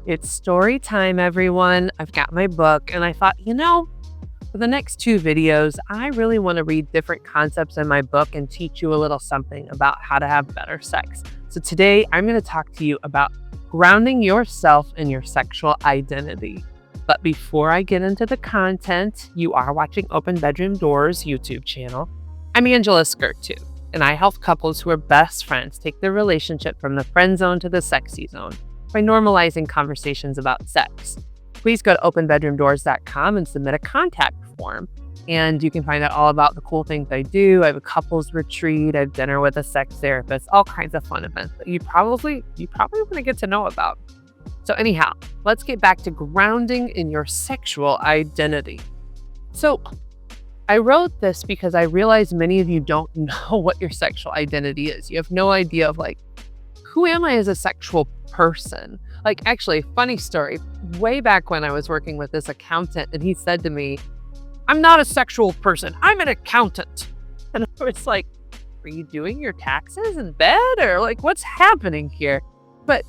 It's story time, everyone. I've got my book, and I thought, for the next two videos, I really want to read different concepts in my book and teach you a little something about how to have better sex. So today, I'm going to talk to you about grounding yourself in your sexual identity. But before I get into the content, you are watching Open Bedroom Doors YouTube channel. I'm Angela Skurtu, and I help couples who are best friends take their relationship from the friend zone to the sexy zone by normalizing conversations about sex. Please go to openbedroomdoors.com and submit a contact form. And you can find out all about the cool things I do. I have a couples retreat, I have dinner with a sex therapist, all kinds of fun events that you probably want to get to know about. So anyhow, let's get back to grounding in your sexual identity. So I wrote this because I realize many of you don't know what your sexual identity is. You have no idea of who am I as a sexual person? Actually, funny story. Way back when I was working with this accountant and he said to me, I'm not a sexual person, I'm an accountant. And I was like, are you doing your taxes in bed? Or what's happening here? But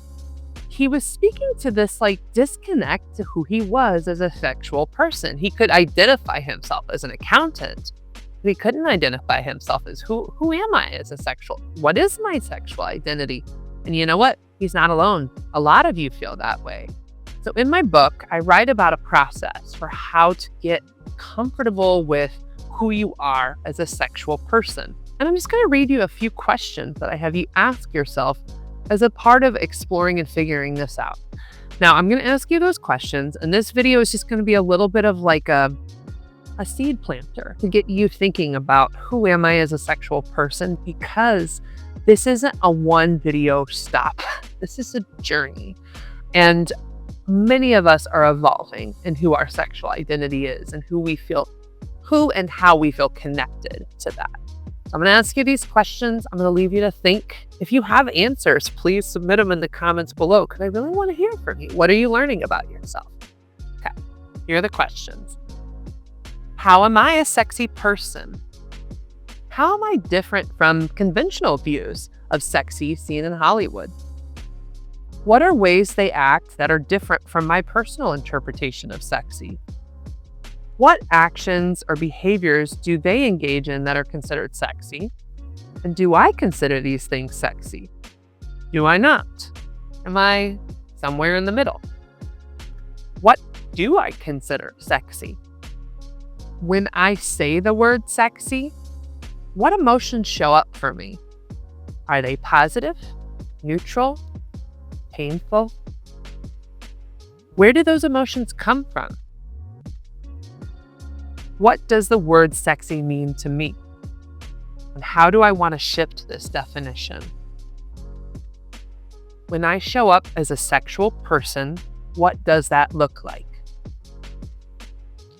he was speaking to this disconnect to who he was as a sexual person. He could identify himself as an accountant, but he couldn't identify himself as who am I as a sexual? What is my sexual identity? And you know what? He's not alone. A lot of you feel that way. So in my book, I write about a process for how to get comfortable with who you are as a sexual person. And I'm just going to read you a few questions that I have you ask yourself as a part of exploring and figuring this out. Now, I'm going to ask you those questions, and this video is just going to be a little bit of a seed planter to get you thinking about who am I as a sexual person, because this isn't a one video stop. This is a journey. And many of us are evolving in who our sexual identity is and who and how we feel connected to that. So I'm going to ask you these questions. I'm going to leave you to think. If you have answers, please submit them in the comments below because I really want to hear from you. What are you learning about yourself? Okay, here are the questions. How am I a sexy person? How am I different from conventional views of sexy seen in Hollywood? What are ways they act that are different from my personal interpretation of sexy? What actions or behaviors do they engage in that are considered sexy? And do I consider these things sexy? Do I not? Am I somewhere in the middle? What do I consider sexy? When I say the word sexy, what emotions show up for me? Are they positive, neutral, painful? Where do those emotions come from? What does the word sexy mean to me? And how do I want to shift this definition? When I show up as a sexual person, what does that look like?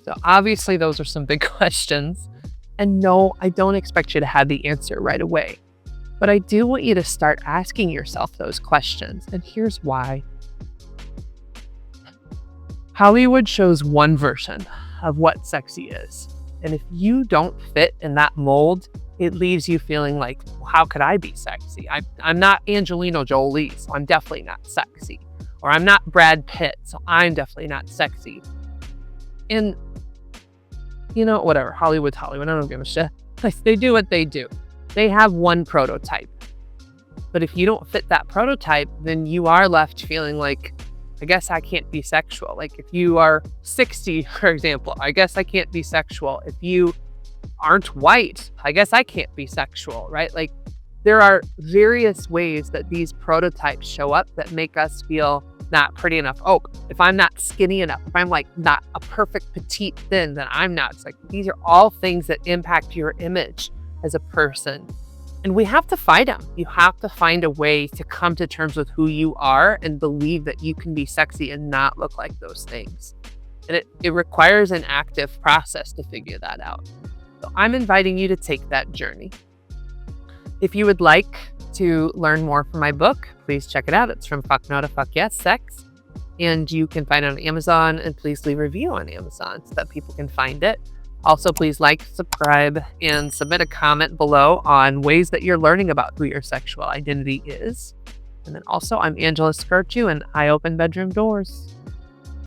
So obviously those are some big questions. And no, I don't expect you to have the answer right away. But I do want you to start asking yourself those questions. And here's why. Hollywood shows one version of what sexy is. And if you don't fit in that mold, it leaves you feeling like, how could I be sexy? I'm not Angelina Jolie, so I'm definitely not sexy. Or I'm not Brad Pitt, so I'm definitely not sexy. And whatever, Hollywood's Hollywood, I don't give a shit. They do what they do. They have one prototype. But if you don't fit that prototype, then you are left feeling like, I guess I can't be sexual. If you are 60, for example, I guess I can't be sexual. If you aren't white, I guess I can't be sexual, right? There are various ways that these prototypes show up that make us feel not pretty enough. Oh, if I'm not skinny enough, if I'm not a perfect petite thin, then I'm not sexy. These are all things that impact your image as a person. And we have to fight them. You have to find a way to come to terms with who you are and believe that you can be sexy and not look like those things. And it requires an active process to figure that out. So I'm inviting you to take that journey. If you would like to learn more from my book, please check it out. It's from Fuck No to Fuck Yes Sex. And you can find it on Amazon, and please leave a review on Amazon so that people can find it. Also, please like, subscribe, and submit a comment below on ways that you're learning about who your sexual identity is. And then also, I'm Angela Skurtu and I open bedroom doors.